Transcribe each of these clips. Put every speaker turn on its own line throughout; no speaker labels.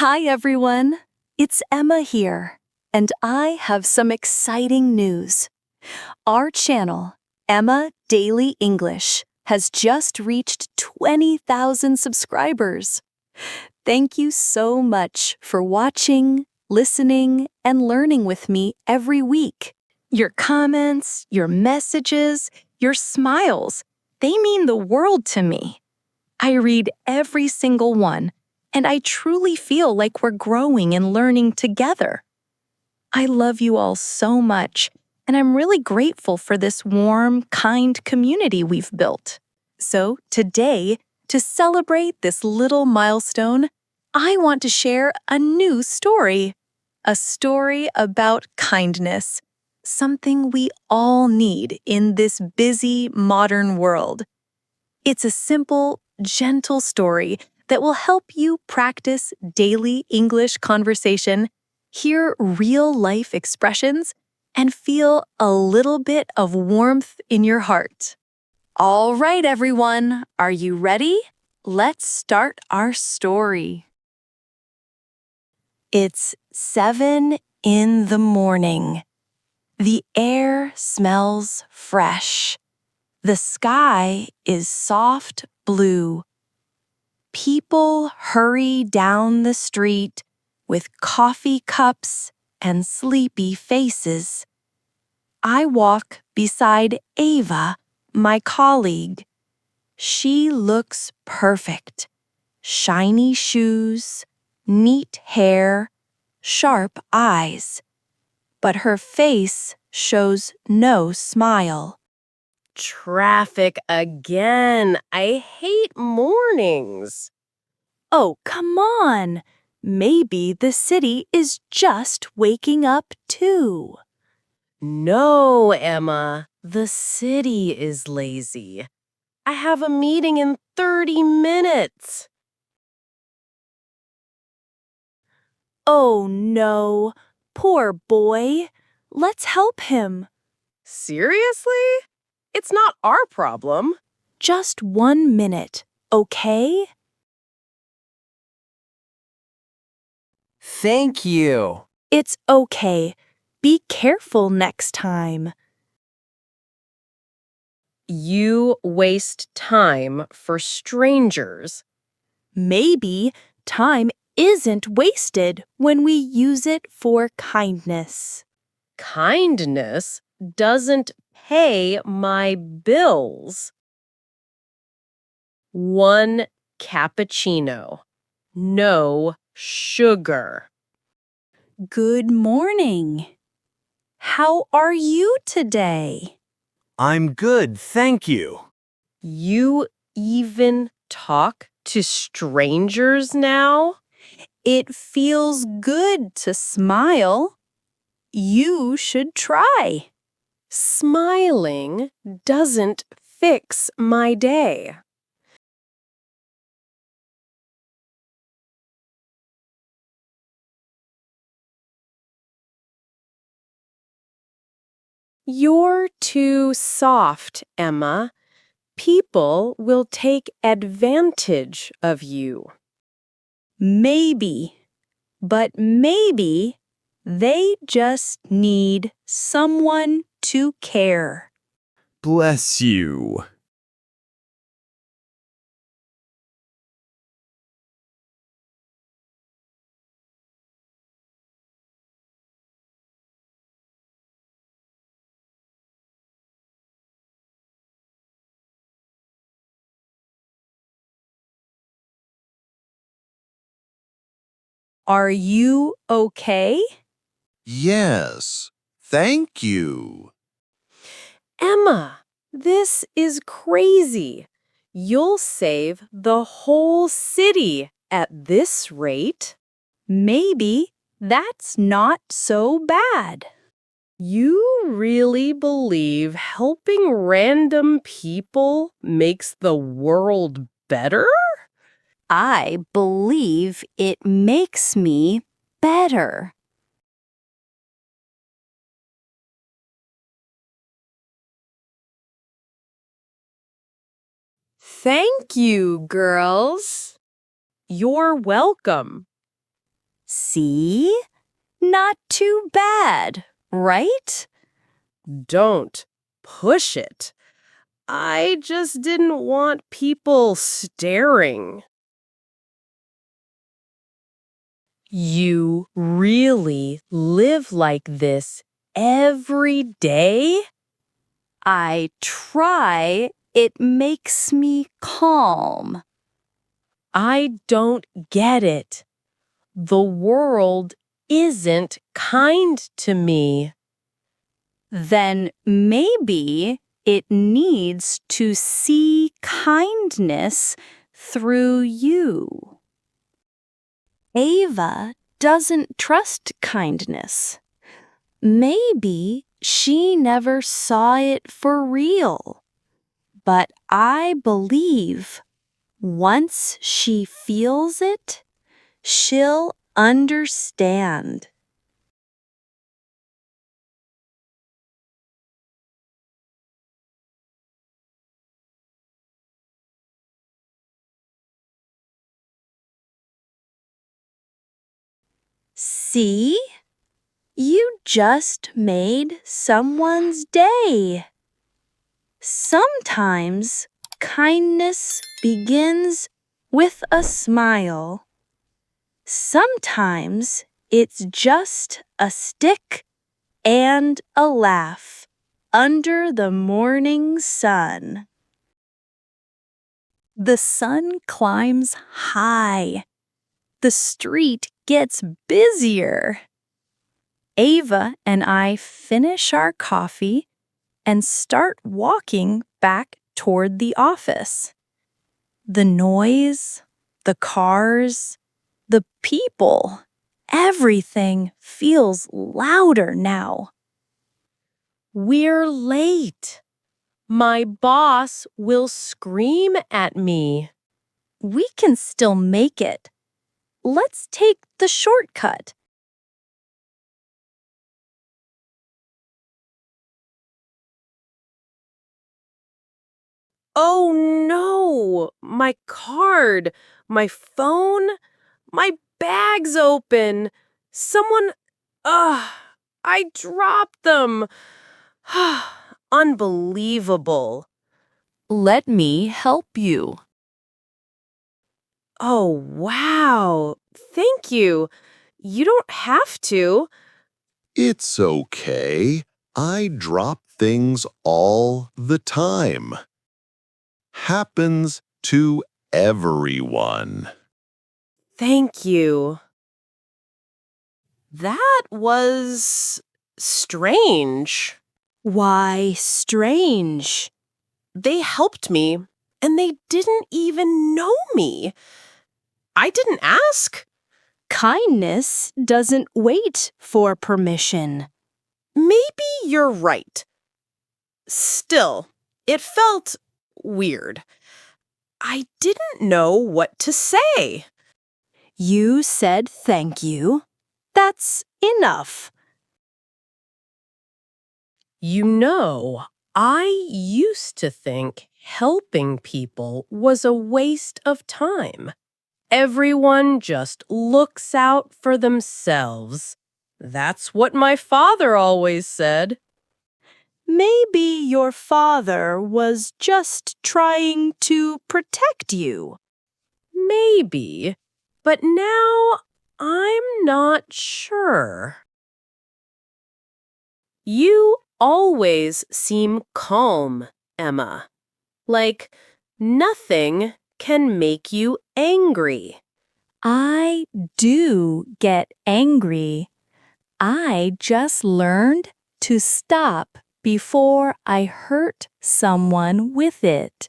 Hi, everyone. It's Emma here, and I have some exciting news. Our channel, Emma Daily English, has just reached 20,000 subscribers. Thank you so much for watching, listening, and learning with me every week. Your comments, your messages, your smiles, they mean the world to me. I read every single one, and I truly feel like we're growing and learning together. I love you all so much, and I'm really grateful for this warm, kind community we've built. So today, to celebrate this little milestone, I want to share a new story. A story about kindness, something we all need in this busy, modern world. It's a simple, gentle story that will help you practice daily English conversation, hear real-life expressions, and feel a little bit of warmth in your heart. All right, everyone, are you ready? Let's start our story. It's 7 in the morning. The air smells fresh. The sky is soft blue. People hurry down the street with coffee cups and sleepy faces. I walk beside Ava, my colleague. She looks perfect. Shiny shoes, neat hair, sharp eyes. But her face shows no smile.
Traffic again. I hate mornings.
Oh, come on! Maybe the city is just waking up too.
No, Emma. The city is lazy. I have a meeting in 30 minutes.
Oh no, poor boy. Let's help him.
Seriously? It's not our problem.
Just 1 minute, okay?
Thank you.
It's okay. Be careful next time.
You waste time for strangers.
Maybe time isn't wasted when we use it for kindness.
Kindness doesn't pay my bills. 1 cappuccino. No sugar.
Good morning. How are you today?
I'm good, thank you.
You even talk to strangers now?
It feels good to smile. You should try.
Smiling doesn't fix my day. You're too soft, Emma. People will take advantage of you.
Maybe, but maybe they just need someone to care.
Bless you.
Are you okay?
Yes, thank you.
Emma, this is crazy. You'll save the whole city at this rate.
Maybe that's not so bad.
You really believe helping random people makes the world better?
I believe it makes me better.
Thank you, girls. You're welcome.
See? Not too bad, right?
Don't push it. I just didn't want people staring. You really live like this every day?
I try. It makes me calm.
I don't get it. The world isn't kind to me.
Then maybe it needs to see kindness through you. Ava doesn't trust kindness. Maybe she never saw it for real. But I believe once she feels it, she'll understand. See? You just made someone's day. Sometimes kindness begins with a smile. Sometimes it's just a stick and a laugh under the morning sun. The sun climbs high. The street gets busier. Ava and I finish our coffee and start walking back toward the office. The noise, the cars, the people, everything feels louder now.
We're late. My boss will scream at me.
We can still make it. Let's take the shortcut.
Oh no! My card, my phone, my bag's open. Someone, I dropped them. Unbelievable.
Let me help you.
Oh, wow. Thank you. You don't have to.
It's okay. I drop things all the time. Happens to everyone.
Thank you. That was strange.
Why strange?
They helped me, and they didn't even know me. I didn't ask.
Kindness doesn't wait for permission.
Maybe you're right. Still, it felt weird. I didn't know what to say.
You said thank you. That's enough.
You know, I used to think helping people was a waste of time. Everyone just looks out for themselves. That's what my father always said.
Maybe your father was just trying to protect you.
Maybe, but now I'm not sure. You always seem calm, Emma. Like nothing can make you angry.
I do get angry. I just learned to stop before I hurt someone with it.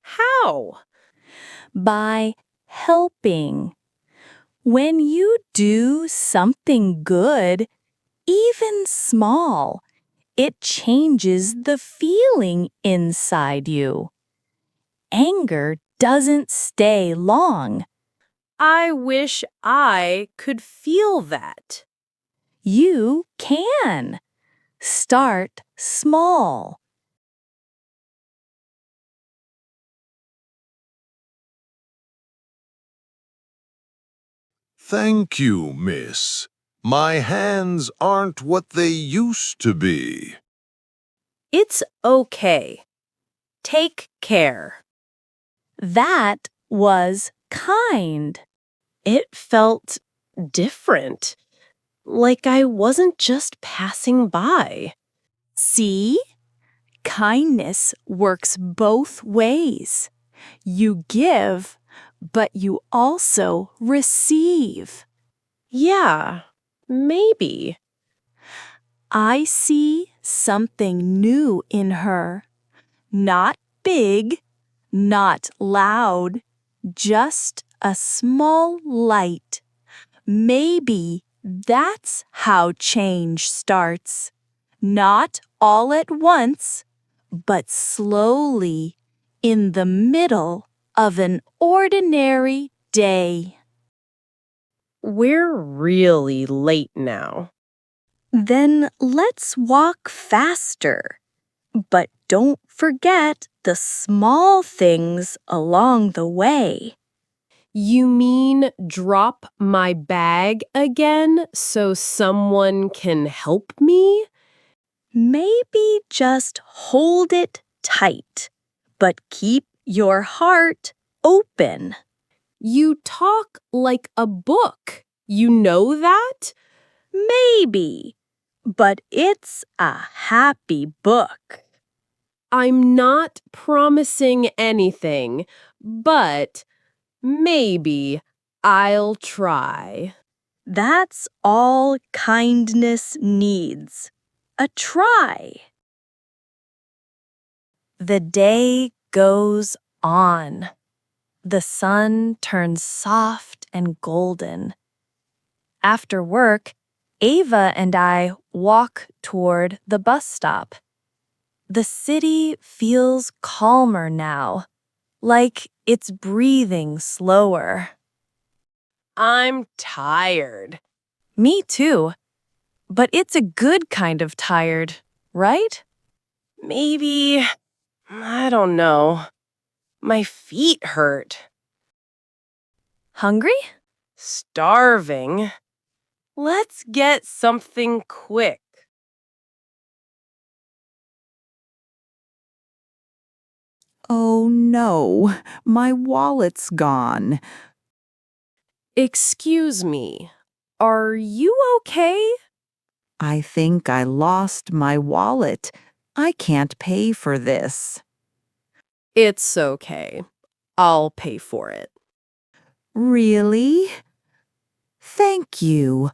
How?
By helping. When you do something good, even small, it changes the feeling inside you. Anger doesn't stay long.
I wish I could feel that.
You can. Start small.
Thank you, miss. My hands aren't what they used to be.
It's okay. Take care.
That was kind.
It felt different, like I wasn't just passing by.
See? Kindness works both ways. You give, but you also receive.
Yeah, maybe.
I see something new in her. Not big, not loud, just a small light. Maybe that's how change starts. Not all at once, but slowly in the middle of an ordinary day.
We're really late now.
Then let's walk faster. But don't forget the small things along the way.
You mean drop my bag again so someone can help me?
Maybe just hold it tight, but keep your heart open.
You talk like a book. You know that?
Maybe, but it's a happy book.
I'm not promising anything, but maybe I'll try.
That's all kindness needs. A try. The day goes on. The sun turns soft and golden. After work, Ava and I walk toward the bus stop. The city feels calmer now, like it's breathing slower.
I'm tired.
Me too. But it's a good kind of tired, right?
Maybe, I don't know. My feet hurt.
Hungry?
Starving. Let's get something quick.
Oh no, my wallet's gone.
Excuse me, are you okay?
I think I lost my wallet. I can't pay for this.
It's okay. I'll pay for it.
Really? Thank you.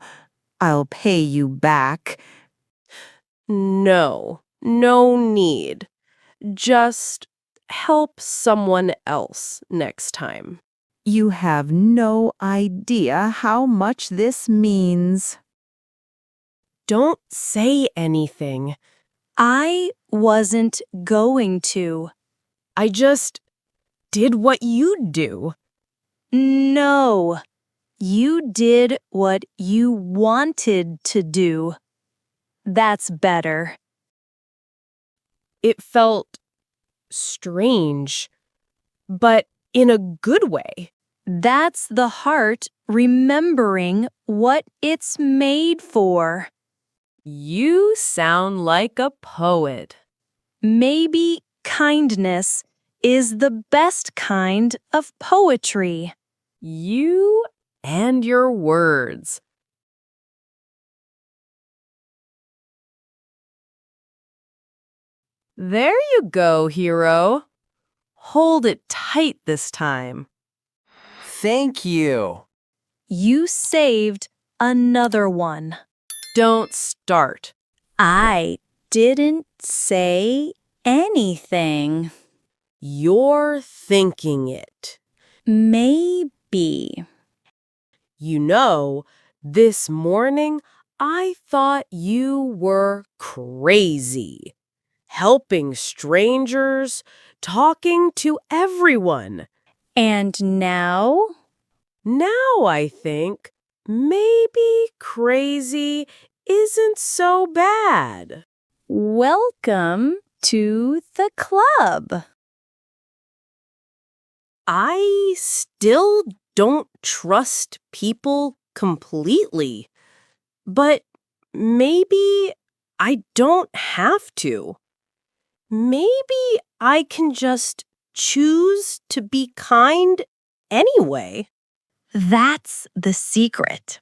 I'll pay you back.
No need. Just help someone else next time.
You have no idea how much this means.
Don't say anything.
I wasn't going to.
I just did what you do.
No, you did what you wanted to do. That's better.
It felt strange, but in a good way.
That's the heart remembering what it's made for.
You sound like a poet.
Maybe kindness is the best kind of poetry.
You and your words. There you go, hero. Hold it tight this time.
Thank you.
You saved another one.
Don't start.
I didn't say anything.
You're thinking it.
Maybe.
You know, this morning I thought you were crazy. Helping strangers, talking to everyone.
And now?
Now I think maybe crazy isn't so bad.
Welcome to the club.
I still don't trust people completely. But maybe I don't have to. Maybe I can just choose to be kind anyway.
That's the secret.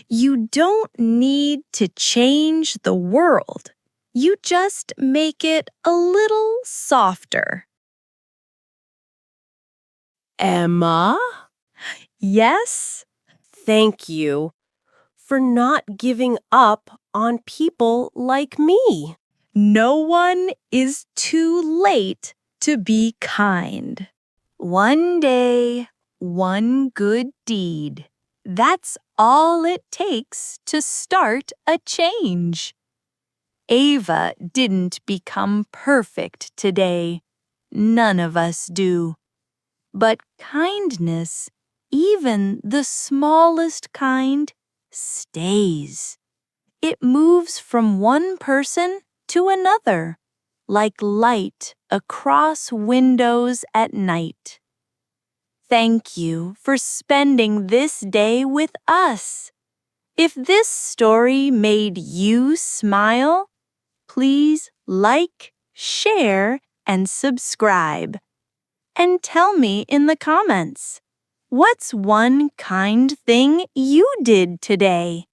You don't need to change the world. You just make it a little softer.
Emma,
Yes?
thank you for not giving up on people like me.
No one is too late to be kind. One day, one good deed. That's all it takes to start a change. Ava didn't become perfect today. None of us do. But kindness, even the smallest kind, stays. It moves from one person to another, like light across windows at night. Thank you for spending this day with us. If this story made you smile, please like, share, and subscribe. And tell me in the comments, what's one kind thing you did today?